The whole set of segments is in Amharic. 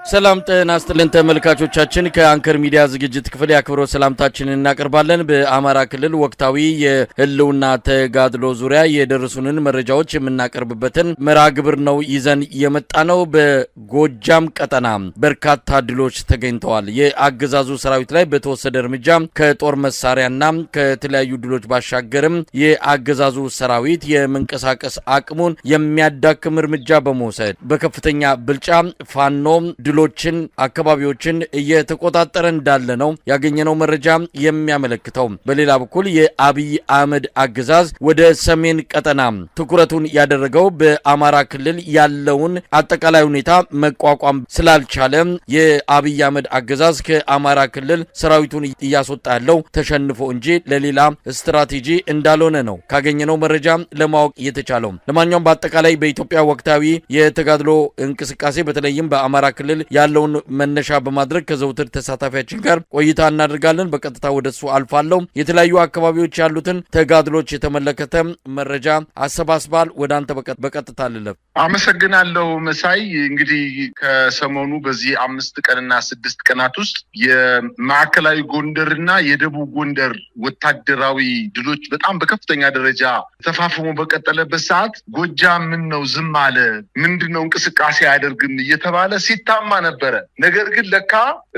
ሰላም ጤና ይስጥልን ተመልካቾቻችን ከአንከር ሚዲያ ዝግጅት ክፍል ያክብሮት ሰላምታችንን እናቀርባለን። በአማራ ክልል ወቅታዊ የህልውና ተጋድሎ ዙሪያ የደረሱንን መረጃዎች የምናቀርብበትን መርሃ ግብር ነው ይዘን የመጣነው። በጎጃም ቀጠና በርካታ ድሎች ተገኝተዋል። የአገዛዙ ሰራዊት ላይ በተወሰደ እርምጃ ከጦር መሳሪያና ከተለያዩ ድሎች ባሻገርም የአገዛዙ ሰራዊት የመንቀሳቀስ አቅሙን የሚያዳክም እርምጃ በመውሰድ በከፍተኛ ብልጫ ፋኖ ድሎችን አካባቢዎችን እየተቆጣጠረ እንዳለ ነው ያገኘነው መረጃ የሚያመለክተው። በሌላ በኩል የአብይ አህመድ አገዛዝ ወደ ሰሜን ቀጠና ትኩረቱን ያደረገው በአማራ ክልል ያለውን አጠቃላይ ሁኔታ መቋቋም ስላልቻለ የአብይ አህመድ አገዛዝ ከአማራ ክልል ሰራዊቱን እያስወጣ ያለው ተሸንፎ እንጂ ለሌላ ስትራቴጂ እንዳልሆነ ነው ካገኘነው መረጃ ለማወቅ የተቻለው። ለማንኛውም በአጠቃላይ በኢትዮጵያ ወቅታዊ የተጋድሎ እንቅስቃሴ በተለይም በአማራ ክልል ያለውን መነሻ በማድረግ ከዘውትር ተሳታፊያችን ጋር ቆይታ እናደርጋለን። በቀጥታ ወደሱ አልፋለሁ። የተለያዩ አካባቢዎች ያሉትን ተጋድሎች የተመለከተ መረጃ አሰባስባል። ወደ አንተ በቀጥታ ልለፍ። አመሰግናለሁ መሳይ። እንግዲህ ከሰሞኑ በዚህ 5 ቀንና 6 ቀናት ውስጥ የማዕከላዊ ጎንደርና የደቡብ ጎንደር ወታደራዊ ድሎች በጣም በከፍተኛ ደረጃ ተፋፍሞ በቀጠለበት ሰዓት ጎጃም ምን ነው ዝም አለ፣ ምንድነው እንቅስቃሴ አያደርግም እየተባለ ሲታማ ነበረ። ነገር ግን ለካ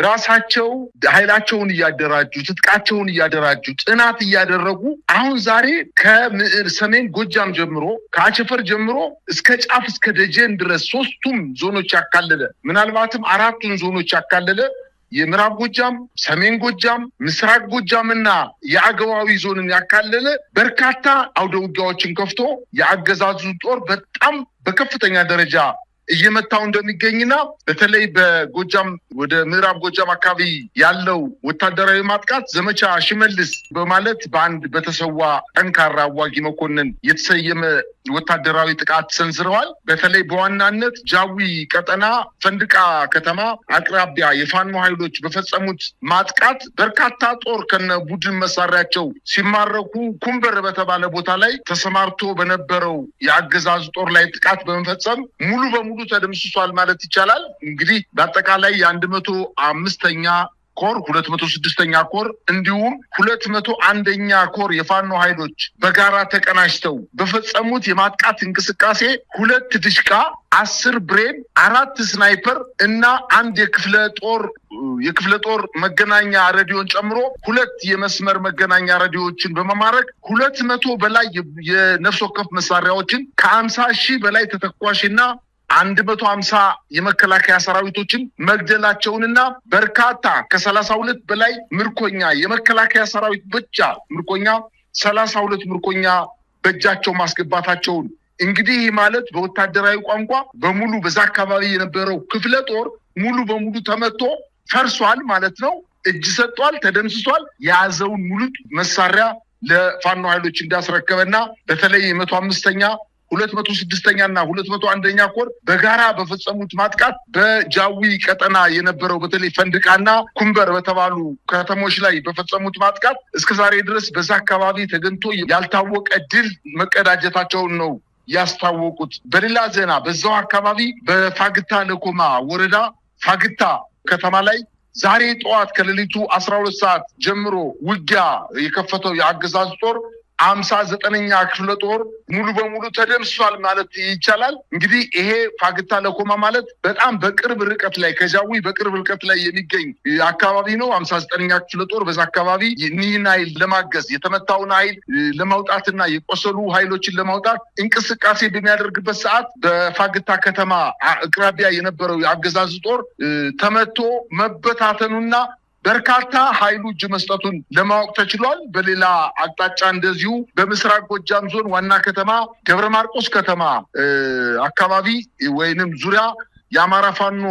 ራሳቸው ኃይላቸውን እያደራጁ ትጥቃቸውን እያደራጁ ጥናት እያደረጉ አሁን ዛሬ ከሰሜን ጎጃም ጀምሮ ከአቸፈር ጀምሮ እስከ ጫፍ እስከ ደጀን ድረስ 3ቱም ዞኖች ያካለለ ምናልባትም 4ቱን ዞኖች ያካለለ የምዕራብ ጎጃም፣ ሰሜን ጎጃም፣ ምስራቅ ጎጃምና የአገዋዊ ዞንን ያካለለ በርካታ አውደ ውጊያዎችን ከፍቶ የአገዛዙ ጦር በጣም በከፍተኛ ደረጃ እየመታው እንደሚገኝና በተለይ በጎጃም ወደ ምዕራብ ጎጃም አካባቢ ያለው ወታደራዊ ማጥቃት ዘመቻ ሽመልስ በማለት በአንድ በተሰዋ ጠንካራ አዋጊ መኮንን የተሰየመ ወታደራዊ ጥቃት ሰንዝረዋል። በተለይ በዋናነት ጃዊ ቀጠና ፈንድቃ ከተማ አቅራቢያ የፋኖ ኃይሎች በፈጸሙት ማጥቃት በርካታ ጦር ከነ ቡድን መሳሪያቸው ሲማረኩ ኩምበር በተባለ ቦታ ላይ ተሰማርቶ በነበረው የአገዛዙ ጦር ላይ ጥቃት በመፈጸም ሙሉ በሙሉ ተደምስሷል ማለት ይቻላል። እንግዲህ በአጠቃላይ የ105ኛ ኮር 206ኛ ኮር እንዲሁም 201ኛ ኮር የፋኖ ኃይሎች በጋራ ተቀናጅተው በፈጸሙት የማጥቃት እንቅስቃሴ 2 ድሽቃ፣ 10 ብሬን፣ 4 ስናይፐር እና 1 የክፍለ ጦር መገናኛ ሬዲዮን ጨምሮ 2 የመስመር መገናኛ ሬዲዮዎችን በመማረክ 200 በላይ የነፍስ ወከፍ መሳሪያዎችን ከ50,000 በላይ ተተኳሽና 150 የመከላከያ ሰራዊቶችን መግደላቸውንና በርካታ ከ32 በላይ ምርኮኛ የመከላከያ ሰራዊት ብቻ ምርኮኛ 32 ምርኮኛ በእጃቸው ማስገባታቸውን እንግዲህ ማለት በወታደራዊ ቋንቋ በሙሉ በዛ አካባቢ የነበረው ክፍለ ጦር ሙሉ በሙሉ ተመቶ ፈርሷል ማለት ነው። እጅ ሰጥቷል፣ ተደምስሷል። የያዘውን ሙሉ መሳሪያ ለፋኖ ኃይሎች እንዳስረከበና በተለይ 105ኛ 206ኛና 201ኛ ኮር በጋራ በፈጸሙት ማጥቃት በጃዊ ቀጠና የነበረው በተለይ ፈንድቃና ኩምበር በተባሉ ከተሞች ላይ በፈጸሙት ማጥቃት እስከዛሬ ድረስ በዛ አካባቢ ተገንቶ ያልታወቀ ድል መቀዳጀታቸውን ነው ያስታወቁት። በሌላ ዜና በዛው አካባቢ በፋግታ ለኮማ ወረዳ ፋግታ ከተማ ላይ ዛሬ ጠዋት ከሌሊቱ 12 ሰዓት ጀምሮ ውጊያ የከፈተው የአገዛዝ ጦር 59ኛ ክፍለ ጦር ሙሉ በሙሉ ተደምስሷል ማለት ይቻላል። እንግዲህ ይሄ ፋግታ ለኮማ ማለት በጣም በቅርብ ርቀት ላይ ከጃዊ በቅርብ ርቀት ላይ የሚገኝ አካባቢ ነው። 59ኛ ክፍለ ጦር በዛ አካባቢ ይህን ኃይል ለማገዝ የተመታውን ኃይል ለማውጣትና የቆሰሉ ኃይሎችን ለማውጣት እንቅስቃሴ በሚያደርግበት ሰዓት በፋግታ ከተማ አቅራቢያ የነበረው የአገዛዝ ጦር ተመቶ መበታተኑና በርካታ ኃይሉ እጅ መስጠቱን ለማወቅ ተችሏል። በሌላ አቅጣጫ እንደዚሁ በምስራቅ ጎጃም ዞን ዋና ከተማ ደብረ ማርቆስ ከተማ አካባቢ ወይንም ዙሪያ የአማራ ፋኖ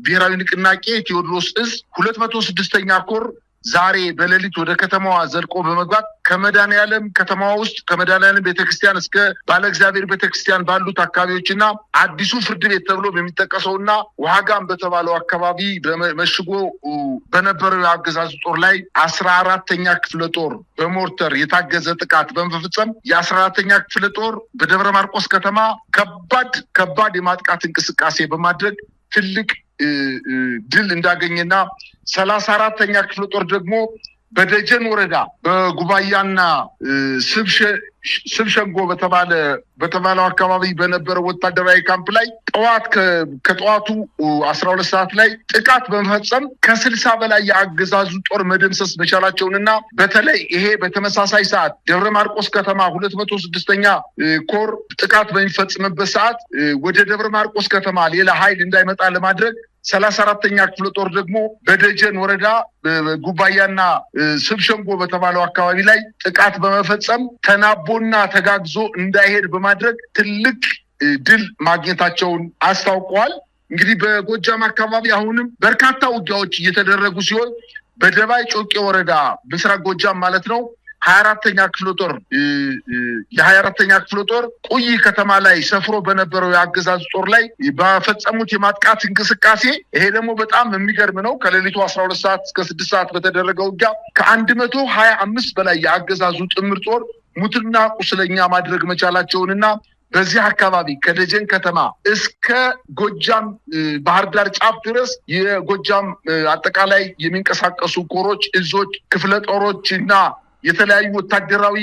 ብሔራዊ ንቅናቄ ቴዎድሮስ እዝ 206ኛ ኮር ዛሬ በሌሊት ወደ ከተማዋ ዘልቆ በመግባት ከመድኃኔዓለም ከተማዋ ውስጥ ከመድኃኔዓለም ቤተክርስቲያን እስከ ባለ እግዚአብሔር ቤተክርስቲያን ባሉት አካባቢዎችና አዲሱ ፍርድ ቤት ተብሎ በሚጠቀሰውና ዋጋም በተባለው አካባቢ መሽጎ በነበረው የአገዛዙ ጦር ላይ 14ኛ ክፍለ ጦር በሞርተር የታገዘ ጥቃት በመፈጸም የ14ኛ ክፍለ ጦር በደብረ ማርቆስ ከተማ ከባድ የማጥቃት እንቅስቃሴ በማድረግ ትልቅ ድል እንዳገኘና 34ኛ ክፍለ ጦር ደግሞ በደጀን ወረዳ በጉባያና ስብሸንጎ በተባለው አካባቢ በነበረው ወታደራዊ ካምፕ ላይ ከጠዋቱ 12 ሰዓት ላይ ጥቃት በመፈጸም ከ60 በላይ የአገዛዙ ጦር መደምሰስ መቻላቸውንና በተለይ ይሄ በተመሳሳይ ሰዓት ደብረ ማርቆስ ከተማ 206ኛ ኮር ጥቃት በሚፈጽምበት ሰዓት ወደ ደብረ ማርቆስ ከተማ ሌላ ኃይል እንዳይመጣ ለማድረግ 34ኛ ክፍለ ጦር ደግሞ በደጀን ወረዳ ጉባያና ስብሸንጎ በተባለው አካባቢ ላይ ጥቃት በመፈጸም ተናቦና ተጋግዞ እንዳይሄድ በማድረግ ትልቅ ድል ማግኘታቸውን አስታውቀዋል። እንግዲህ በጎጃም አካባቢ አሁንም በርካታ ውጊያዎች እየተደረጉ ሲሆን በደባይ ጮቄ ወረዳ ምስራቅ ጎጃም ማለት ነው 24ኛ ክፍለ ጦር የ24ኛ ክፍለ ጦር ቁይ ከተማ ላይ ሰፍሮ በነበረው የአገዛዝ ጦር ላይ በፈጸሙት የማጥቃት እንቅስቃሴ ይሄ ደግሞ በጣም የሚገርም ነው። ከሌሊቱ 12 ሰዓት እስከ 6 ሰዓት በተደረገው ውጊያ ከ125 በላይ የአገዛዙ ጥምር ጦር ሙትና ቁስለኛ ማድረግ መቻላቸውንና በዚህ አካባቢ ከደጀን ከተማ እስከ ጎጃም ባህር ዳር ጫፍ ድረስ የጎጃም አጠቃላይ የሚንቀሳቀሱ ኮሮች፣ እዞች፣ ክፍለ ጦሮችና የተለያዩ ወታደራዊ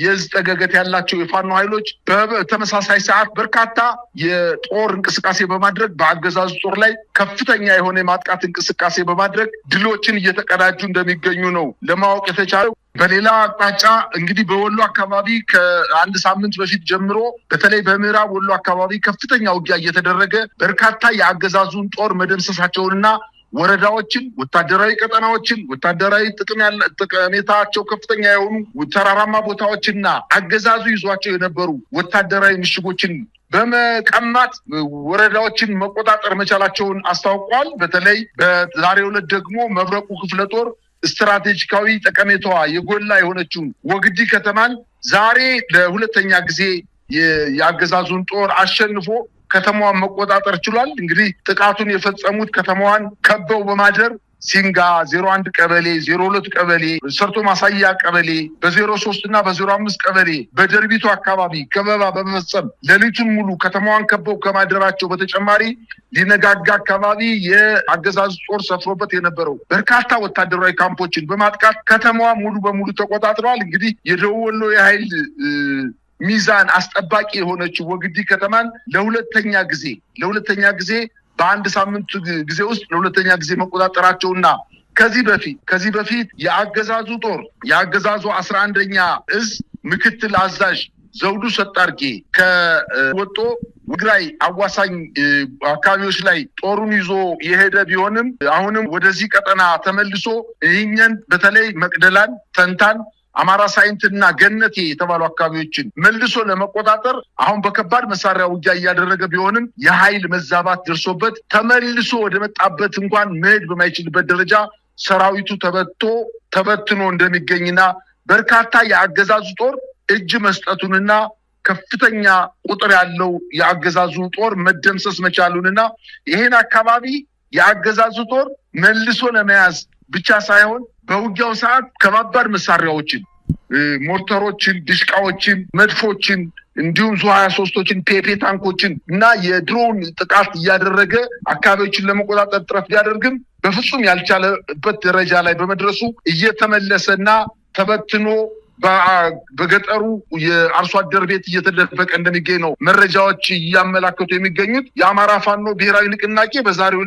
የዝ ጠገገት ያላቸው የፋኖ ኃይሎች በተመሳሳይ ሰዓት በርካታ የጦር እንቅስቃሴ በማድረግ በአገዛዙ ጦር ላይ ከፍተኛ የሆነ የማጥቃት እንቅስቃሴ በማድረግ ድሎችን እየተቀዳጁ እንደሚገኙ ነው ለማወቅ የተቻለው። በሌላ አቅጣጫ እንግዲህ በወሎ አካባቢ ከአንድ ሳምንት በፊት ጀምሮ በተለይ በምዕራብ ወሎ አካባቢ ከፍተኛ ውጊያ እየተደረገ በርካታ የአገዛዙን ጦር መደምሰሳቸውንና ወረዳዎችን፣ ወታደራዊ ቀጠናዎችን፣ ወታደራዊ ጠቀሜታቸው ከፍተኛ የሆኑ ተራራማ ቦታዎችና አገዛዙ ይዟቸው የነበሩ ወታደራዊ ምሽጎችን በመቀማት ወረዳዎችን መቆጣጠር መቻላቸውን አስታውቋል። በተለይ በዛሬው ዕለት ደግሞ መብረቁ ክፍለ ጦር ስትራቴጂካዊ ጠቀሜታዋ የጎላ የሆነችውን ወግዲ ከተማን ዛሬ ለሁለተኛ ጊዜ የአገዛዙን ጦር አሸንፎ ከተማዋን መቆጣጠር ችሏል። እንግዲህ ጥቃቱን የፈጸሙት ከተማዋን ከበው በማደር ሲንጋ 01 ቀበሌ፣ 02 ቀበሌ፣ ሰርቶ ማሳያ ቀበሌ፣ በ03 እና በ05 ቀበሌ በደርቢቱ አካባቢ ከበባ በመፈጸም ሌሊቱን ሙሉ ከተማዋን ከበው ከማደራቸው በተጨማሪ ሊነጋጋ አካባቢ የአገዛዝ ጦር ሰፍሮበት የነበረው በርካታ ወታደራዊ ካምፖችን በማጥቃት ከተማዋ ሙሉ በሙሉ ተቆጣጥረዋል። እንግዲህ የደቡብ ወሎ የኃይል ሚዛን አስጠባቂ የሆነችው ወግዲ ከተማን ለሁለተኛ ጊዜ በአንድ ሳምንት ጊዜ ውስጥ ለሁለተኛ ጊዜ መቆጣጠራቸውና ከዚህ በፊት የአገዛዙ ጦር የአገዛዙ 11ኛ እዝ ምክትል አዛዥ ዘውዱ ሰጣርጌ ከወጦ ትግራይ አዋሳኝ አካባቢዎች ላይ ጦሩን ይዞ የሄደ ቢሆንም አሁንም ወደዚህ ቀጠና ተመልሶ ይህንን በተለይ መቅደላን፣ ተንታን፣ አማራ ሳይንትና ገነቴ የተባሉ አካባቢዎችን መልሶ ለመቆጣጠር አሁን በከባድ መሳሪያ ውጊያ እያደረገ ቢሆንም የኃይል መዛባት ደርሶበት ተመልሶ ወደ መጣበት እንኳን መሄድ በማይችልበት ደረጃ ሰራዊቱ ተበትኖ እንደሚገኝና በርካታ የአገዛዙ ጦር እጅ መስጠቱንና ከፍተኛ ቁጥር ያለው የአገዛዙ ጦር መደምሰስ መቻሉንና ይሄን አካባቢ የአገዛዙ ጦር መልሶ ለመያዝ ብቻ ሳይሆን በውጊያው ሰዓት ከባባድ መሳሪያዎችን፣ ሞርተሮችን፣ ድሽቃዎችን፣ መድፎችን እንዲሁም ዙ23ቶችን፣ ፔፔ ታንኮችን እና የድሮን ጥቃት እያደረገ አካባቢዎችን ለመቆጣጠር ጥረት ቢያደርግም በፍጹም ያልቻለበት ደረጃ ላይ በመድረሱ እየተመለሰና ተበትኖ በገጠሩ የአርሶ አደር ቤት እየተደበቀ እንደሚገኝ ነው መረጃዎች እያመላከቱ የሚገኙት። የአማራ ፋኖ ብሔራዊ ንቅናቄ በዛሬው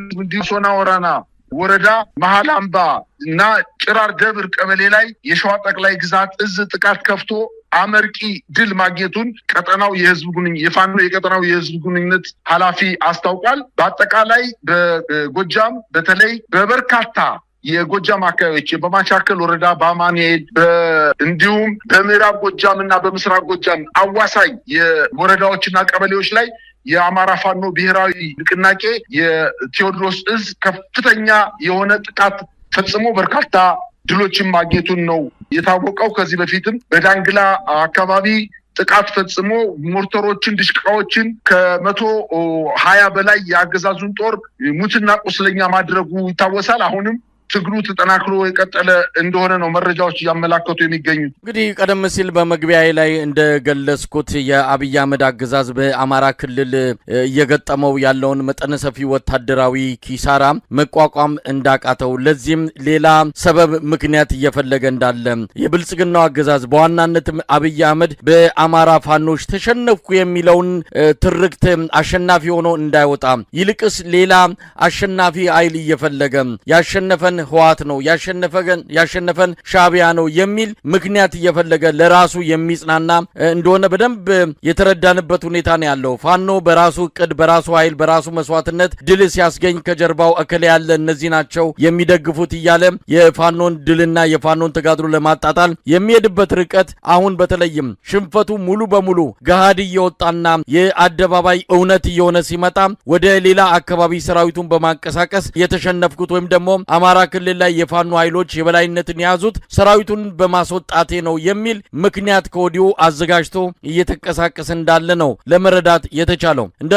ሶና ወራና ወረዳ መሃል አምባ እና ጭራር ደብር ቀበሌ ላይ የሸዋ ጠቅላይ ግዛት እዝ ጥቃት ከፍቶ አመርቂ ድል ማግኘቱን ቀጠናው የፋኖ የቀጠናው የህዝብ ግንኙነት ኃላፊ አስታውቋል። በአጠቃላይ በጎጃም በተለይ በበርካታ የጎጃም አካባቢዎች በማቻከል ወረዳ በአማኑኤል እንዲሁም በምዕራብ ጎጃም እና በምስራቅ ጎጃም አዋሳኝ የወረዳዎችና ቀበሌዎች ላይ የአማራ ፋኖ ብሔራዊ ንቅናቄ የቴዎድሮስ እዝ ከፍተኛ የሆነ ጥቃት ፈጽሞ በርካታ ድሎችን ማግኘቱን ነው የታወቀው። ከዚህ በፊትም በዳንግላ አካባቢ ጥቃት ፈጽሞ ሞርተሮችን፣ ድሽቃዎችን ከ120 በላይ የአገዛዙን ጦር ሙትና ቁስለኛ ማድረጉ ይታወሳል። አሁንም ትግሉ ተጠናክሮ የቀጠለ እንደሆነ ነው መረጃዎች ያመላከቱ የሚገኙት። እንግዲህ ቀደም ሲል በመግቢያዬ ላይ እንደገለጽኩት የአብይ አህመድ አገዛዝ በአማራ ክልል እየገጠመው ያለውን መጠነ ሰፊ ወታደራዊ ኪሳራ መቋቋም እንዳቃተው ለዚህም ሌላ ሰበብ ምክንያት እየፈለገ እንዳለ የብልጽግናው አገዛዝ በዋናነት አብይ አህመድ በአማራ ፋኖች ተሸነፍኩ የሚለውን ትርክት አሸናፊ ሆኖ እንዳይወጣ ይልቅስ ሌላ አሸናፊ ኃይል እየፈለገ ያሸነፈን ህወሓት ነው ያሸነፈን ሻዕቢያ ነው የሚል ምክንያት እየፈለገ ለራሱ የሚጽናና እንደሆነ በደንብ የተረዳንበት ሁኔታ ነው ያለው። ፋኖ በራሱ እቅድ በራሱ ኃይል በራሱ መስዋዕትነት ድል ሲያስገኝ ከጀርባው እከለ ያለ እነዚህ ናቸው የሚደግፉት እያለ የፋኖን ድልና የፋኖን ተጋድሎ ለማጣጣል የሚሄድበት ርቀት አሁን በተለይም ሽንፈቱ ሙሉ በሙሉ ገሃድ እየወጣና የአደባባይ እውነት እየሆነ ሲመጣ ወደ ሌላ አካባቢ ሰራዊቱን በማንቀሳቀስ የተሸነፍኩት ወይም ደግሞ አማራ ክልል ላይ የፋኖ ኃይሎች የበላይነትን የያዙት ሰራዊቱን በማስወጣቴ ነው የሚል ምክንያት ከወዲሁ አዘጋጅቶ እየተንቀሳቀሰ እንዳለ ነው ለመረዳት የተቻለው። እንደ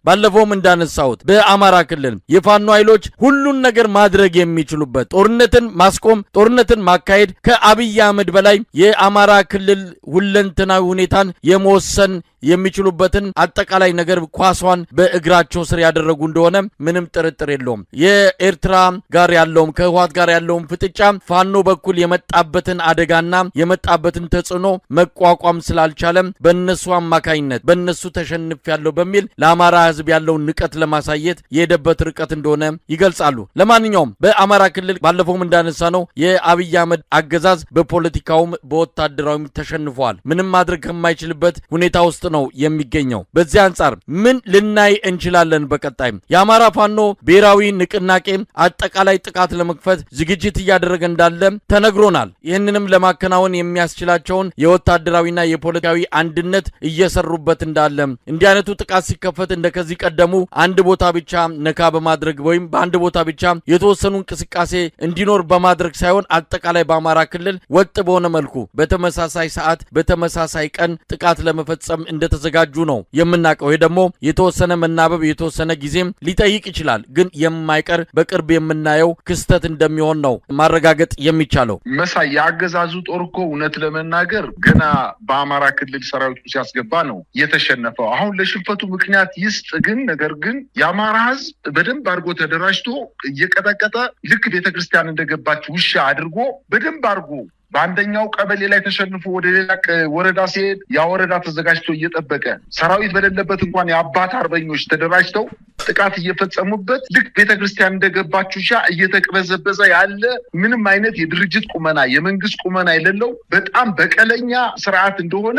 ባለፈውም እንዳነሳሁት በአማራ ክልል የፋኖ ኃይሎች ሁሉን ነገር ማድረግ የሚችሉበት ጦርነትን ማስቆም ጦርነትን ማካሄድ ከአብይ አህመድ በላይ የአማራ ክልል ሁለንተናዊ ሁኔታን የመወሰን የሚችሉበትን አጠቃላይ ነገር ኳሷን በእግራቸው ስር ያደረጉ እንደሆነ ምንም ጥርጥር የለውም። የኤርትራ ጋር ያለውም ከህወሓት ጋር ያለውም ፍጥጫ ፋኖ በኩል የመጣበትን አደጋና የመጣበትን ተጽዕኖ መቋቋም ስላልቻለም በእነሱ አማካይነት በእነሱ ተሸንፍ ያለው በሚል ለአማራ ህዝብ ያለውን ንቀት ለማሳየት የሄደበት ርቀት እንደሆነ ይገልጻሉ። ለማንኛውም በአማራ ክልል ባለፈውም እንዳነሳ ነው የአብይ አህመድ አገዛዝ በፖለቲካውም በወታደራዊም ተሸንፏል። ምንም ማድረግ ከማይችልበት ሁኔታ ውስጥ ነው የሚገኘው። በዚህ አንጻር ምን ልናይ እንችላለን? በቀጣይ የአማራ ፋኖ ብሔራዊ ንቅናቄ አጠቃላይ ጥቃት ለመክፈት ዝግጅት እያደረገ እንዳለ ተነግሮናል። ይህንንም ለማከናወን የሚያስችላቸውን የወታደራዊና የፖለቲካዊ አንድነት እየሰሩበት እንዳለ እንዲህ አይነቱ ጥቃት ሲከፈት እንደከዚህ ቀደሙ አንድ ቦታ ብቻ ነካ በማድረግ ወይም በአንድ ቦታ ብቻ የተወሰኑ እንቅስቃሴ እንዲኖር በማድረግ ሳይሆን አጠቃላይ በአማራ ክልል ወጥ በሆነ መልኩ በተመሳሳይ ሰዓት በተመሳሳይ ቀን ጥቃት ለመፈጸም እንደተዘጋጁ ነው የምናውቀው። ይሄ ደግሞ የተወሰነ መናበብ የተወሰነ ጊዜም ሊጠይቅ ይችላል፣ ግን የማይቀር በቅርብ የምናየው ክስተት እንደሚሆን ነው ማረጋገጥ የሚቻለው። መሳይ የአገዛዙ ጦር እኮ እውነት ለመናገር ገና በአማራ ክልል ሰራዊቱ ሲያስገባ ነው የተሸነፈው። አሁን ለሽንፈቱ ምክንያት ይስጥ፣ ግን ነገር ግን የአማራ ህዝብ በደንብ አድርጎ ተደራጅቶ እየቀጠቀጠ ልክ ቤተክርስቲያን እንደገባች ውሻ አድርጎ በደንብ አድርጎ በአንደኛው ቀበሌ ላይ ተሸንፎ ወደ ሌላ ወረዳ ሲሄድ ያ ወረዳ ተዘጋጅቶ እየጠበቀ ሰራዊት በሌለበት እንኳን የአባት አርበኞች ተደራጅተው ጥቃት እየፈጸሙበት ልክ ቤተክርስቲያን እንደገባች ውሻ እየተቅበዘበዘ ያለ ምንም አይነት የድርጅት ቁመና የመንግስት ቁመና የሌለው በጣም በቀለኛ ስርዓት እንደሆነ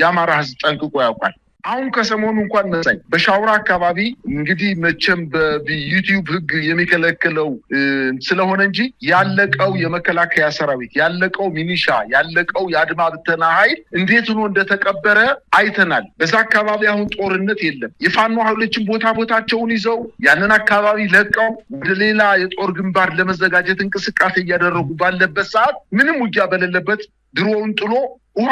የአማራ ህዝብ ጠንቅቆ ያውቃል። አሁን ከሰሞኑ እንኳን መሳይ በሻውራ አካባቢ እንግዲህ መቼም በዩቲዩብ ህግ የሚከለክለው ስለሆነ እንጂ ያለቀው የመከላከያ ሰራዊት ያለቀው ሚኒሻ ያለቀው የአድማ ብተና ኃይል እንዴት ሆኖ እንደተቀበረ አይተናል። በዛ አካባቢ አሁን ጦርነት የለም። የፋኖ ኃይሎችን ቦታቸውን ይዘው ያንን አካባቢ ለቀው ወደ ሌላ የጦር ግንባር ለመዘጋጀት እንቅስቃሴ እያደረጉ ባለበት ሰዓት ምንም ውጊያ በሌለበት ድሮውን ጥሎ ውሃ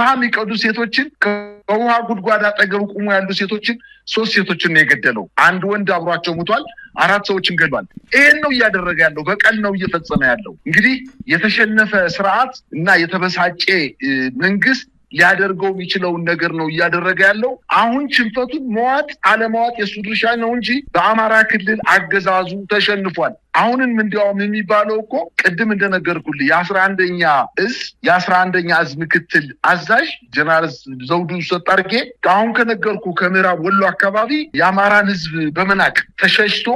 የሚቀዱ ሴቶችን ከውሃ ጉድጓድ አጠገብ ቁሞ ያሉ ሴቶችን 3 ሴቶችን ነው የገደለው። አንድ ወንድ አብሯቸው ሙቷል። 4 ሰዎችን ገድሏል። ይሄን ነው እያደረገ ያለው። በቀል ነው እየፈጸመ ያለው። እንግዲህ የተሸነፈ ስርዓት እና የተበሳጨ መንግስት ሊያደርገው የሚችለውን ነገር ነው እያደረገ ያለው። አሁን ሽንፈቱን መዋጥ አለመዋጥ የሱ ድርሻ ነው እንጂ በአማራ ክልል አገዛዙ ተሸንፏል። አሁንም እንዲያውም የሚባለው እኮ ቅድም እንደነገርኩልህ የ11ኛ እዝ ምክትል አዛዥ ጀነራል ዘውዱ ሰጣርጌ አሁን ከነገርኩ ከምዕራብ ወሎ አካባቢ የአማራን ህዝብ በመናቅ ተሸሽቶ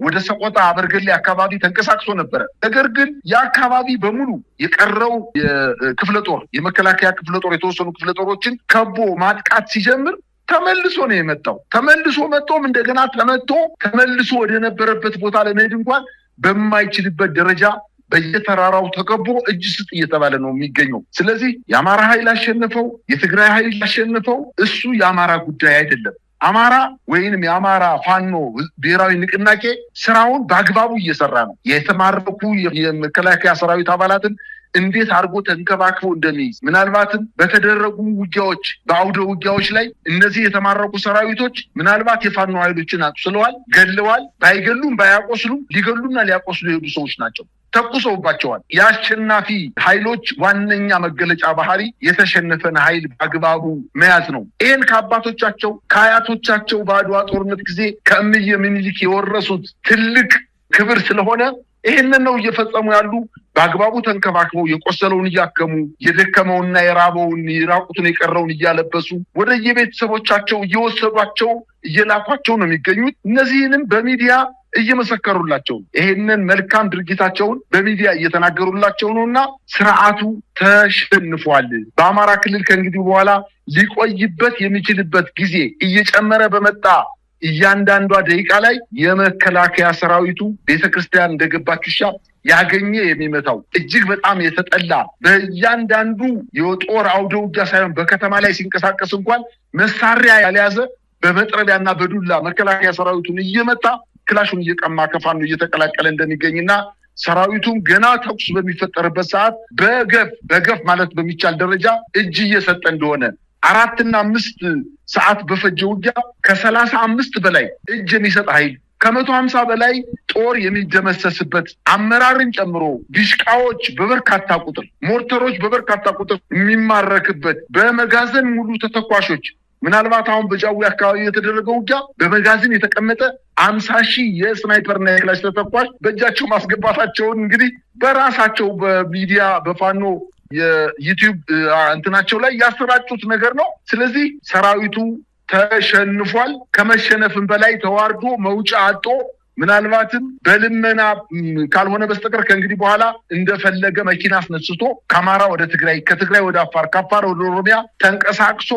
ወደ ሰቆጣ በርገሌ አካባቢ ተንቀሳቅሶ ነበረ። ነገር ግን የአካባቢ በሙሉ የቀረው የክፍለ ጦር የመከላከያ ክፍለ ጦር የተወሰኑ ክፍለ ጦሮችን ከቦ ማጥቃት ሲጀምር ተመልሶ ነው የመጣው። ተመልሶ መጥቶም እንደገና ተመልሶ ወደ ነበረበት ቦታ ለመሄድ እንኳን በማይችልበት ደረጃ በየተራራው ተከቦ እጅ ስጥ እየተባለ ነው የሚገኘው። ስለዚህ የአማራ ኃይል አሸነፈው፣ የትግራይ ኃይል አሸነፈው፣ እሱ የአማራ ጉዳይ አይደለም። አማራ ወይንም የአማራ ፋኖ ብሔራዊ ንቅናቄ ስራውን በአግባቡ እየሰራ ነው። የተማረኩ የመከላከያ ሰራዊት አባላትን እንዴት አድርጎ ተንከባክቦ እንደሚይዝ ምናልባትም በተደረጉ ውጊያዎች በአውደ ውጊያዎች ላይ እነዚህ የተማረኩ ሰራዊቶች ምናልባት የፋኖ ኃይሎችን አቁስለዋል፣ ገለዋል። ባይገሉም ባያቆስሉም ሊገሉና ሊያቆስሉ የሄዱ ሰዎች ናቸው። ተኩሰውባቸዋል። የአሸናፊ ኃይሎች ዋነኛ መገለጫ ባህሪ የተሸነፈን ኃይል በአግባቡ መያዝ ነው። ይህን ከአባቶቻቸው ከአያቶቻቸው በአድዋ ጦርነት ጊዜ ከእምዬ ምኒልክ የወረሱት ትልቅ ክብር ስለሆነ ይህንን ነው እየፈጸሙ ያሉ። በአግባቡ ተንከባክበው የቆሰለውን እያከሙ የደከመውንና የራበውን የራቁቱን የቀረውን እያለበሱ ወደ የቤተሰቦቻቸው እየወሰዷቸው እየላኳቸው ነው የሚገኙት። እነዚህንም በሚዲያ እየመሰከሩላቸው ይሄንን መልካም ድርጊታቸውን በሚዲያ እየተናገሩላቸው ነውና ስርዓቱ ተሸንፏል። በአማራ ክልል ከእንግዲህ በኋላ ሊቆይበት የሚችልበት ጊዜ እየጨመረ በመጣ እያንዳንዷ ደቂቃ ላይ የመከላከያ ሰራዊቱ ቤተክርስቲያን እንደገባች ውሻ ያገኘ የሚመታው እጅግ በጣም የተጠላ በእያንዳንዱ የጦር አውደ ውጊያ ሳይሆን በከተማ ላይ ሲንቀሳቀስ እንኳን መሳሪያ ያልያዘ በመጥረቢያና በዱላ መከላከያ ሰራዊቱን እየመታ ክላሹን እየቀማ ከፋኖ እየተቀላቀለ እንደሚገኝና ሰራዊቱም ገና ተኩስ በሚፈጠርበት ሰዓት በገፍ ማለት በሚቻል ደረጃ እጅ እየሰጠ እንደሆነ 4 እና 5 ሰዓት በፈጀ ውጊያ ከ35 በላይ እጅ የሚሰጥ ኃይል ከ150 በላይ ጦር የሚደመሰስበት አመራርን ጨምሮ ዲሽቃዎች በበርካታ ቁጥር ሞርተሮች በበርካታ ቁጥር የሚማረክበት በመጋዘን ሙሉ ተተኳሾች ምናልባት አሁን በጃዊ አካባቢ የተደረገው ውጊያ በመጋዘን የተቀመጠ 50,000 የስናይፐርና የክላሽ ተተኳሽ በእጃቸው ማስገባታቸውን እንግዲህ በራሳቸው በሚዲያ በፋኖ የዩቲዩብ እንትናቸው ላይ ያሰራጩት ነገር ነው። ስለዚህ ሰራዊቱ ተሸንፏል። ከመሸነፍም በላይ ተዋርዶ መውጫ አጦ ምናልባትም በልመና ካልሆነ በስተቀር ከእንግዲህ በኋላ እንደፈለገ መኪና አስነስቶ ከአማራ ወደ ትግራይ ከትግራይ ወደ አፋር ከአፋር ወደ ኦሮሚያ ተንቀሳቅሶ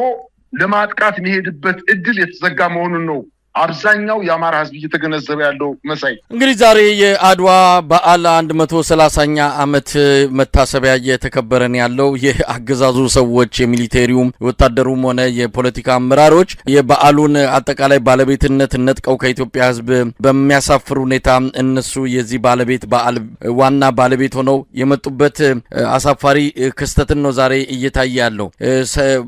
ለማጥቃት የሚሄድበት እድል የተዘጋ መሆኑን ነው አብዛኛው የአማራ ህዝብ እየተገነዘበ ያለው። መሳይ እንግዲህ ዛሬ የአድዋ በዓል 130ኛ ዓመት መታሰቢያ እየተከበረን ያለው የአገዛዙ ሰዎች የሚሊቴሪውም ወታደሩም ሆነ የፖለቲካ አመራሮች የበዓሉን አጠቃላይ ባለቤትነት ነጥቀው ከኢትዮጵያ ህዝብ በሚያሳፍር ሁኔታ እነሱ የዚህ ባለቤት በዓል ዋና ባለቤት ሆነው የመጡበት አሳፋሪ ክስተትን ነው ዛሬ እየታየ ያለው።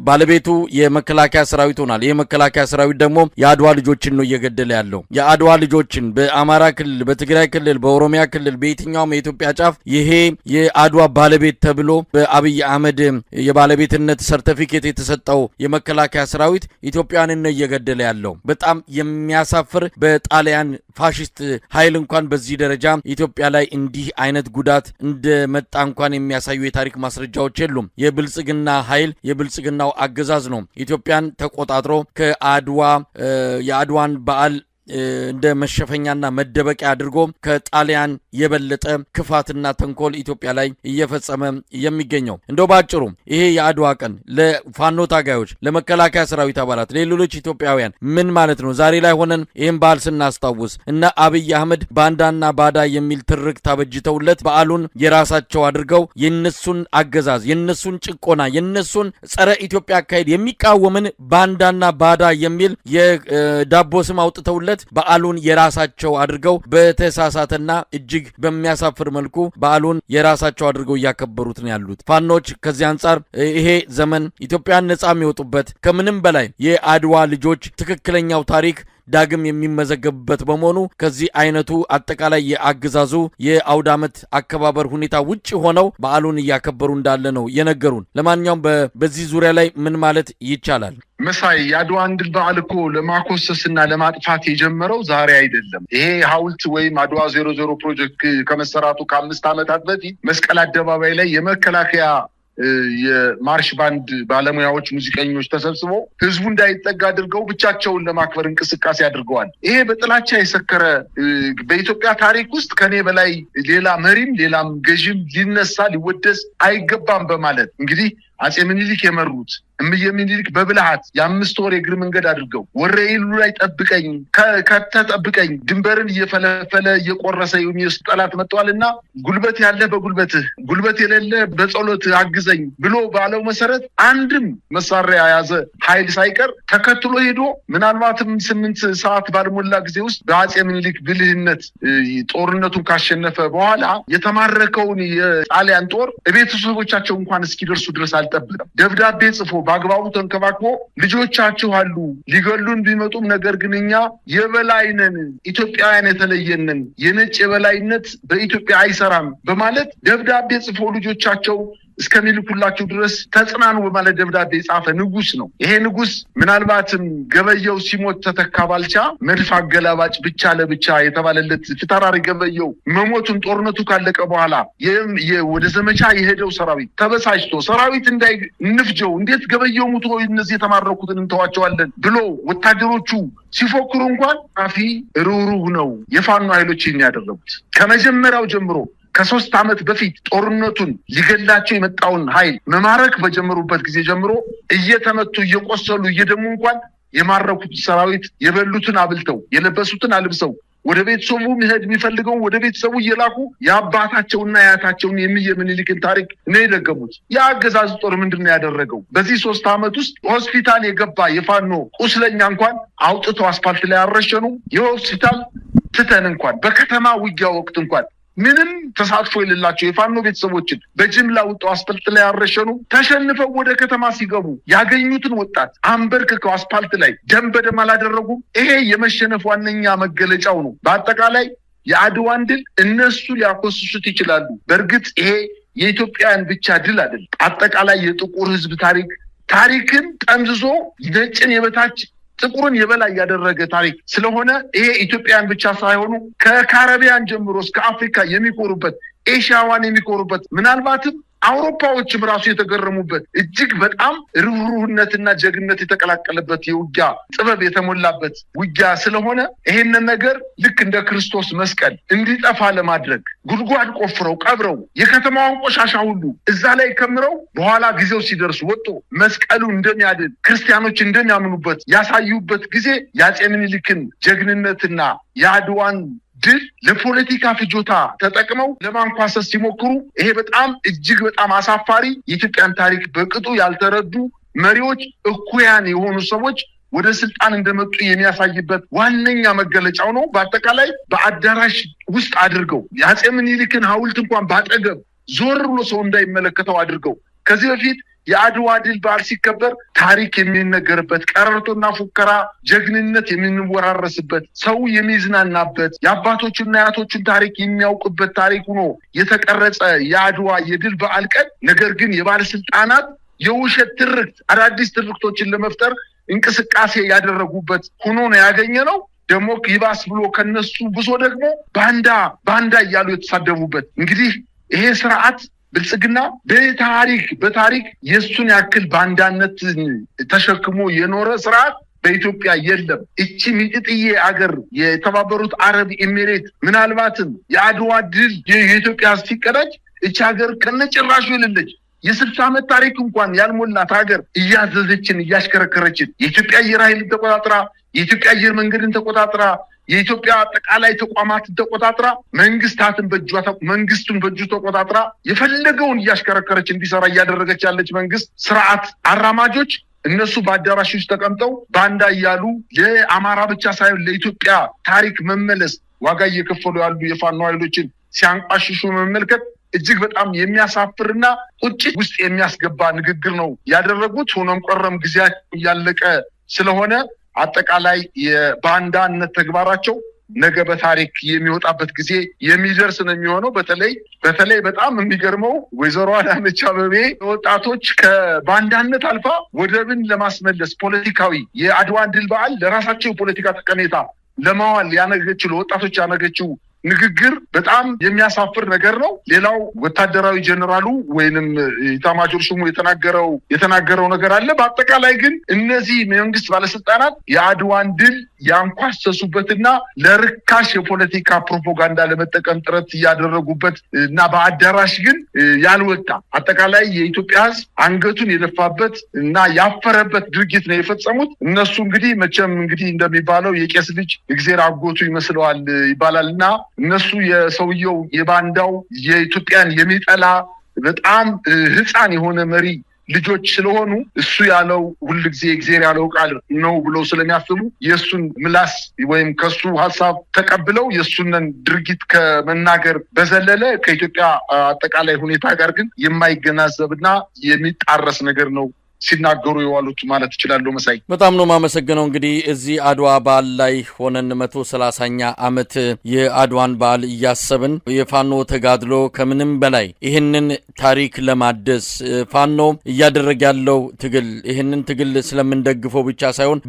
ባለቤቱ የመከላከያ ሰራዊት ሆናል። የመከላከያ ሰራዊት ደግሞ የአድዋ ልጆችን ነው እየገደለ ያለው። የአድዋ ልጆችን በአማራ ክልል፣ በትግራይ ክልል፣ በኦሮሚያ ክልል በየትኛውም የኢትዮጵያ ጫፍ ይሄ የአድዋ ባለቤት ተብሎ በአብይ አህመድ የባለቤትነት ሰርቲፊኬት የተሰጠው የመከላከያ ሰራዊት ኢትዮጵያንን ነው እየገደለ ያለው። በጣም የሚያሳፍር በጣሊያን ፋሽስት ኃይል እንኳን በዚህ ደረጃ ኢትዮጵያ ላይ እንዲህ አይነት ጉዳት እንደመጣ እንኳን የሚያሳዩ የታሪክ ማስረጃዎች የሉም። የብልጽግና ኃይል የብልጽግናው አገዛዝ ነው ኢትዮጵያን ተቆጣጥሮ ከአድዋ የአድዋን በዓል እንደ መሸፈኛና መደበቂያ አድርጎ ከጣሊያን የበለጠ ክፋትና ተንኮል ኢትዮጵያ ላይ እየፈጸመ የሚገኘው። እንደው ባጭሩ ይሄ የአድዋ ቀን ለፋኖ ታጋዮች፣ ለመከላከያ ሰራዊት አባላት፣ ለሌሎች ኢትዮጵያውያን ምን ማለት ነው? ዛሬ ላይ ሆነን ይህን በዓል ስናስታውስ እና አብይ አህመድ ባንዳና ባዳ የሚል ትርክ ታበጅተውለት በዓሉን የራሳቸው አድርገው የነሱን አገዛዝ፣ የነሱን ጭቆና፣ የነሱን ጸረ ኢትዮጵያ አካሄድ የሚቃወምን ባንዳና ባዳ የሚል የዳቦ ስም አውጥተውለት በዓሉን የራሳቸው አድርገው በተሳሳተና እጅግ በሚያሳፍር መልኩ በዓሉን የራሳቸው አድርገው እያከበሩት ነው ያሉት ፋኖች። ከዚህ አንጻር ይሄ ዘመን ኢትዮጵያን ነጻ የሚወጡበት ከምንም በላይ የአድዋ ልጆች ትክክለኛው ታሪክ ዳግም የሚመዘገብበት በመሆኑ ከዚህ አይነቱ አጠቃላይ የአገዛዙ የአውደ ዓመት አከባበር ሁኔታ ውጭ ሆነው በዓሉን እያከበሩ እንዳለ ነው የነገሩን። ለማንኛውም በዚህ ዙሪያ ላይ ምን ማለት ይቻላል? መሳይ የአድዋን ድል በዓል እኮ ለማኮሰስና ለማጥፋት የጀመረው ዛሬ አይደለም። ይሄ ሐውልት ወይም አድዋ 00 ፕሮጀክት ከመሰራቱ ከ5 ዓመታት በፊት መስቀል አደባባይ ላይ የመከላከያ የማርሽ ባንድ ባለሙያዎች፣ ሙዚቀኞች ተሰብስበው ህዝቡ እንዳይጠጋ አድርገው ብቻቸውን ለማክበር እንቅስቃሴ አድርገዋል። ይሄ በጥላቻ የሰከረ በኢትዮጵያ ታሪክ ውስጥ ከኔ በላይ ሌላ መሪም ሌላም ገዥም ሊነሳ ሊወደስ አይገባም በማለት እንግዲህ አጼ ምኒልክ የመሩት እምዬ ምኒልክ በብልሃት የ5 ወር የእግር መንገድ አድርገው ወረኢሉ ላይ ጠብቀኝ ከተጠብቀኝ ድንበርን እየፈለፈለ እየቆረሰ የሚወስድ ጠላት መጥቷልና ጉልበት ያለ በጉልበትህ ጉልበት የሌለ በጸሎት አግዘኝ ብሎ ባለው መሰረት አንድም መሳሪያ ያዘ ኃይል ሳይቀር ተከትሎ ሄዶ ምናልባትም 8 ሰዓት ባልሞላ ጊዜ ውስጥ በአጼ ምኒልክ ብልህነት ጦርነቱን ካሸነፈ በኋላ የተማረከውን የጣሊያን ጦር ቤተሰቦቻቸው እንኳን እስኪደርሱ ድረስ አልጠበቀም። ደብዳቤ ጽፎ በአግባቡ ተንከባክቦ ልጆቻችሁ አሉ ሊገሉን ቢመጡም ነገር ግን እኛ የበላይነን ኢትዮጵያውያን የተለየነን የነጭ የበላይነት በኢትዮጵያ አይሰራም በማለት ደብዳቤ ጽፎ ልጆቻቸው እስከሚልኩላቸው ድረስ ተጽናኑ በማለት ደብዳቤ ጻፈ ንጉስ ነው። ይሄ ንጉስ ምናልባትም ገበየው ሲሞት ተተካ ባልቻ መድፍ አገላባጭ ብቻ ለብቻ የተባለለት ፍታራሪ ገበየው መሞቱን ጦርነቱ ካለቀ በኋላ ወደ ዘመቻ የሄደው ሰራዊት ተበሳጭቶ ሰራዊት እንዳይንፍጀው እንዴት ገበየው ሙቶ እነዚህ የተማረኩትን እንተዋቸዋለን ብሎ ወታደሮቹ ሲፎክሩ እንኳን አፊ ሩሩህ ነው የፋኖ ኃይሎችን ያደረጉት ከመጀመሪያው ጀምሮ ከ3 ዓመት በፊት ጦርነቱን ሊገላቸው የመጣውን ኃይል መማረክ በጀመሩበት ጊዜ ጀምሮ እየተመቱ እየቆሰሉ እየደሙ እንኳን የማረኩት ሰራዊት የበሉትን አብልተው የለበሱትን አልብሰው ወደ ቤተሰቡ መሄድ የሚፈልገው ወደ ቤተሰቡ እየላኩ የአባታቸውና ያታቸውን እምዬ ምኒልክን ታሪክ ነው የደገሙት። የአገዛዝ ጦር ምንድነው ያደረገው? በዚህ 3 ዓመት ውስጥ ሆስፒታል የገባ የፋኖ ቁስለኛ እንኳን አውጥተው አስፋልት ላይ አረሸኑ። የሆስፒታል ትተን እንኳን በከተማ ውጊያ ወቅት እንኳን ምንም ተሳትፎ የሌላቸው የፋኖ ቤተሰቦችን በጅምላ ወጣው አስፋልት ላይ አረሸኑ። ተሸንፈው ወደ ከተማ ሲገቡ ያገኙትን ወጣት አንበርክከው አስፋልት ላይ ደም በደም አላደረጉም። ይሄ የመሸነፍ ዋነኛ መገለጫው ነው። በአጠቃላይ የአድዋን ድል እነሱ ሊያኮስሱት ይችላሉ። በእርግጥ ይሄ የኢትዮጵያን ብቻ ድል አይደለም። አጠቃላይ የጥቁር ሕዝብ ታሪክን ጠምዝዞ ነጭን የበታች ጥቁርን የበላይ ያደረገ ታሪክ ስለሆነ ይሄ ኢትዮጵያን ብቻ ሳይሆኑ ከካሪቢያን ጀምሮ እስከ አፍሪካ የሚኮሩበት ኤሽያዋን የሚኮሩበት ምናልባትም አውሮፓዎችም ራሱ የተገረሙበት እጅግ በጣም ርህሩህነትና ጀግንነት የተቀላቀለበት የውጊያ ጥበብ የተሞላበት ውጊያ ስለሆነ ይሄንን ነገር ልክ እንደ ክርስቶስ መስቀል እንዲጠፋ ለማድረግ ጉድጓድ ቆፍረው ቀብረው የከተማውን ቆሻሻ ሁሉ እዛ ላይ ከምረው በኋላ ጊዜው ሲደርስ ወጥቶ መስቀሉ እንደሚያድን ክርስቲያኖች እንደሚያምኑበት ያሳዩበት ጊዜ የአጼ ምኒልክን ጀግንነትና የአድዋን ድል ለፖለቲካ ፍጆታ ተጠቅመው ለማንኳሰስ ሲሞክሩ ይሄ በጣም እጅግ በጣም አሳፋሪ የኢትዮጵያን ታሪክ በቅጡ ያልተረዱ መሪዎች እኩያን የሆኑ ሰዎች ወደ ስልጣን እንደመጡ የሚያሳይበት ዋነኛ መገለጫው ነው። በአጠቃላይ በአዳራሽ ውስጥ አድርገው የአጼ ምኒልክን ሐውልት እንኳን ባጠገብ ዞር ብሎ ሰው እንዳይመለከተው አድርገው ከዚህ በፊት የአድዋ ድል በዓል ሲከበር ታሪክ የሚነገርበት ቀረርቶና ፉከራ ጀግንነት የሚንወራረስበት ሰው የሚዝናናበት የአባቶችና የአያቶችን ታሪክ የሚያውቅበት ታሪክ ሆኖ የተቀረጸ የአድዋ የድል በዓል ቀን ነገር ግን የባለስልጣናት የውሸት ትርክት አዳዲስ ትርክቶችን ለመፍጠር እንቅስቃሴ ያደረጉበት ሆኖ ነው ያገኘነው። ደግሞ ይባስ ብሎ ከነሱ ብሶ ደግሞ ባንዳ እያሉ የተሳደቡበት እንግዲህ ይሄ ስርዓት ብልጽግና በታሪክ የሱን ያክል ባንዳነት ተሸክሞ የኖረ ስርዓት በኢትዮጵያ የለም። እቺ ሚጥጥዬ አገር የተባበሩት አረብ ኤሚሬት ምናልባትም የአድዋ ድል የኢትዮጵያ ሲቀዳጅ እቺ ሀገር ከነጭራሹ የሌለች የ60 ዓመት ታሪክ እንኳን ያልሞላት ሀገር እያዘዘችን እያሽከረከረችን የኢትዮጵያ አየር ኃይልን ተቆጣጥራ የኢትዮጵያ አየር መንገድን ተቆጣጥራ የኢትዮጵያ አጠቃላይ ተቋማትን ተቆጣጥራ መንግስቱን በእጁ ተቆጣጥራ የፈለገውን እያሽከረከረች እንዲሰራ እያደረገች ያለች መንግስት ስርዓት አራማጆች እነሱ በአዳራሽ ውስጥ ተቀምጠው ባንዳ እያሉ ለአማራ ብቻ ሳይሆን ለኢትዮጵያ ታሪክ መመለስ ዋጋ እየከፈሉ ያሉ የፋኖ ኃይሎችን ሲያንቋሽሹ መመልከት እጅግ በጣም የሚያሳፍርና ቁጭት ውስጥ የሚያስገባ ንግግር ነው ያደረጉት። ሆኖም ቀረም ጊዜ ያለቀ ስለሆነ አጠቃላይ የባንዳነት ተግባራቸው ነገ በታሪክ የሚወጣበት ጊዜ የሚደርስ ነው የሚሆነው። በተለይ በጣም የሚገርመው ወይዘሮ አዳነች አቤቤ ወጣቶች ከባንዳነት አልፋ ወደብን ለማስመለስ ፖለቲካዊ የአድዋን ድል በዓል ለራሳቸው ፖለቲካ ጠቀሜታ ለማዋል ያነገችው ለወጣቶች ያነገችው ንግግር በጣም የሚያሳፍር ነገር ነው። ሌላው ወታደራዊ ጀነራሉ ወይንም ኢታማጆር ሹሙ የተናገረው ነገር አለ። በአጠቃላይ ግን እነዚህ መንግስት ባለስልጣናት የአድዋን ድል ያንኳሰሱበትና ለርካሽ የፖለቲካ ፕሮፓጋንዳ ለመጠቀም ጥረት ያደረጉበት እና በአዳራሽ ግን ያልወጣ አጠቃላይ የኢትዮጵያ ሕዝብ አንገቱን የደፋበት እና ያፈረበት ድርጊት ነው የፈጸሙት። እነሱ እንግዲህ መቼም እንግዲህ እንደሚባለው የቄስ ልጅ እግዚአብሔር አጎቱ ይመስለዋል ይባላልና እነሱ የሰውየው የባንዳው የኢትዮጵያን የሚጠላ በጣም ህፃን የሆነ መሪ ልጆች ስለሆኑ እሱ ያለው ሁልጊዜ እግዚአብሔር ያለው ቃል ነው ብለው ስለሚያስቡ የሱን ምላስ ወይም ከሱ ሐሳብ ተቀብለው የሱንን ድርጊት ከመናገር በዘለለ ከኢትዮጵያ አጠቃላይ ሁኔታ ጋር ግን የማይገናዘብና የሚጣረስ ነገር ነው ሲናገሩ የዋሉት ማለት ይችላል። መሳይ በጣም ነው ማመሰግነው። እንግዲህ እዚህ አድዋ በዓል ላይ ሆነን 130ኛ ዓመት የአድዋን በዓል እያሰብን የፋኖ ተጋድሎ ከምንም በላይ ይህንን ታሪክ ለማደስ ፋኖ እያደረገ ያለው ትግል ይህንን ትግል ስለምንደግፈው ብቻ ሳይሆን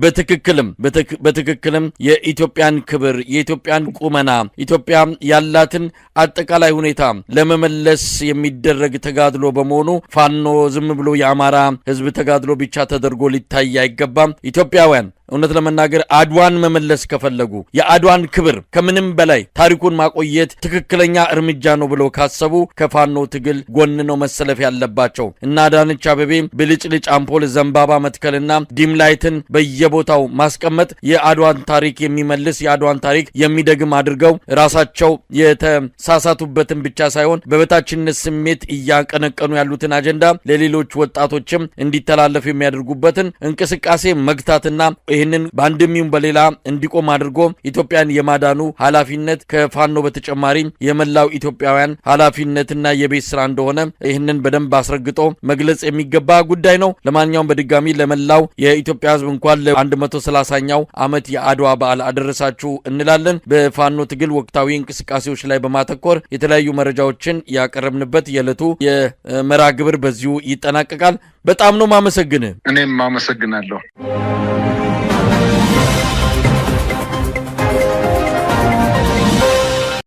በትክክልም የኢትዮጵያን ክብር የኢትዮጵያን ቁመና ኢትዮጵያ ያላትን አጠቃላይ ሁኔታ ለመመለስ የሚደረግ ተጋድሎ በመሆኑ ፋኖ ዝም ብሎ የአማራ ህዝብ ተጋድሎ ብቻ ተደርጎ ሊታይ አይገባም። ኢትዮጵያውያን እውነት ለመናገር አድዋን መመለስ ከፈለጉ የአድዋን ክብር ከምንም በላይ ታሪኩን ማቆየት ትክክለኛ እርምጃ ነው ብለው ካሰቡ ከፋኖ ትግል ጎን ነው መሰለፍ ያለባቸው። እና አዳነች አቤቤ ብልጭልጭ አምፖል ዘንባባ መትከልና ዲምላይትን በየቦታው ማስቀመጥ የአድዋን ታሪክ የሚመልስ የአድዋን ታሪክ የሚደግም አድርገው ራሳቸው የተሳሳቱበትን ብቻ ሳይሆን በበታችነት ስሜት እያቀነቀኑ ያሉትን አጀንዳ ለሌሎች ወጣቶችም እንዲተላለፍ የሚያደርጉበትን እንቅስቃሴ መግታትና ይህንን በአንድም ይሁን በሌላ እንዲቆም አድርጎ ኢትዮጵያን የማዳኑ ኃላፊነት ከፋኖ በተጨማሪ የመላው ኢትዮጵያውያን ኃላፊነትና የቤት ስራ እንደሆነ ይህንን በደንብ አስረግጦ መግለጽ የሚገባ ጉዳይ ነው። ለማንኛውም በድጋሚ ለመላው የኢትዮጵያ ሕዝብ እንኳን ለ130ኛው ዓመት የአድዋ በዓል አደረሳችሁ እንላለን። በፋኖ ትግል ወቅታዊ እንቅስቃሴዎች ላይ በማተኮር የተለያዩ መረጃዎችን ያቀረብንበት የዕለቱ የመርሃ ግብር በዚሁ ይጠናቀቃል። በጣም ነው ማመሰግን። እኔም ማመሰግናለሁ።